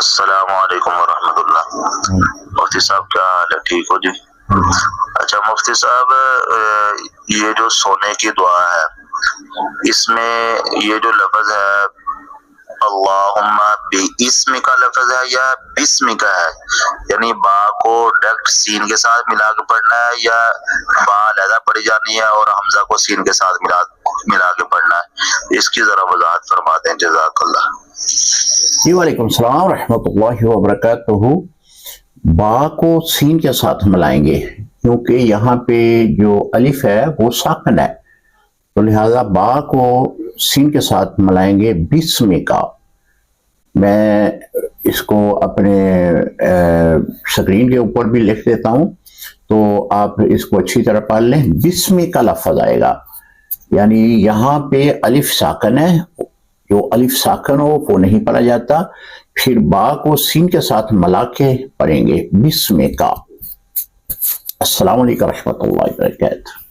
السلام علیکم ورحمۃ اللہ۔ مفتی صاحب کیا حال ہے؟ ٹھیک ہو جی؟ اچھا مفتی صاحب، یہ جو سونے کی دعا ہے اس میں یہ جو لفظ ہے اللہم باسم کا لفظ ہے یا بسم کا ہے؟ یعنی با کو ڈائریکٹ سین کے ساتھ ملا کے پڑھنا ہے یا با علیحدہ پڑھی جانی ہے اور حمزہ کو سین کے ساتھ ملا کے پڑھنا ہے؟ اس کی ذرا وضاحت فرما دیں، جزاک اللہ۔ جی وعلیکم السلام ورحمۃ اللہ وبرکاتہ۔ با کو سین کے ساتھ ملائیں گے کیونکہ یہاں پہ جو الف ہے وہ ساکن ہے، تو لہذا با کو سین کے ساتھ ملائیں گے بسم کا۔ میں اس کو اپنے سکرین کے اوپر بھی لکھ دیتا ہوں تو آپ اس کو اچھی طرح پڑھ لیں۔ بسم کا لفظ آئے گا، یعنی یہاں پہ الف ساکن ہے، جو الف ساکن ہو وہ نہیں پڑھا جاتا، پھر با کو سین کے ساتھ ملا کے پڑھیں گے بسم کا۔ السلام علیکم ورحمۃ اللہ وبرکاتہ۔